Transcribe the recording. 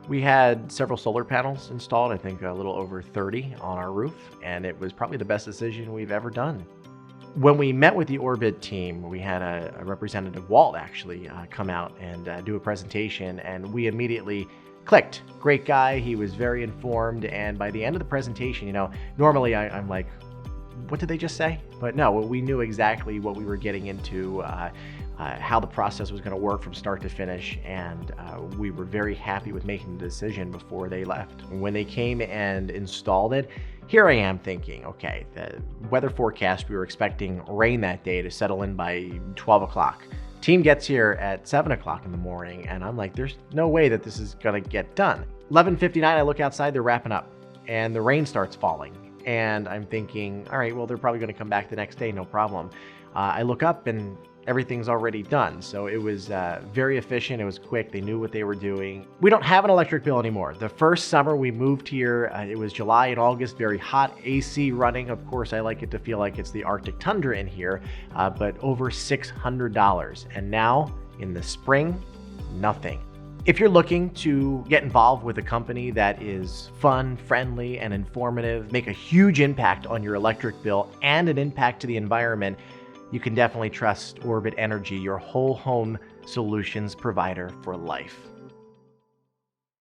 We had several solar panels installed, I think a little over 30 on our roof, and it was probably the best decision we've ever done. When we met with the Orbit team, we had a representative, Walt, actually come out and do a presentation, and we immediately clicked. Great guy, he was very informed, and by the end of the presentation, normally I'm like, what did they just say? But no, we knew exactly what we were getting into, how the process was going to work from start to finish, and we were very happy with making the decision before they left. When they came and installed it, here I am thinking, okay, the weather forecast, we were expecting rain that day to settle in by 12 o'clock. Team gets here at 7 o'clock in the morning, and I'm like, there's no way that this is going to get done. 11:59, I look outside, they're wrapping up, and the rain starts falling. And I'm thinking, all right, well, they're probably going to come back the next day, no problem. I look up and everything's already done. So it was very efficient. It was quick. They knew what they were doing. We don't have an electric bill anymore. The first summer we moved here, it was July and August, very hot, AC running. Of course, I like it to feel like it's the Arctic tundra in here, but over $600. And now in the spring, nothing. If you're looking to get involved with a company that is fun, friendly, and informative, make a huge impact on your electric bill and an impact to the environment, you can definitely trust Orbit Energy, your whole home solutions provider for life.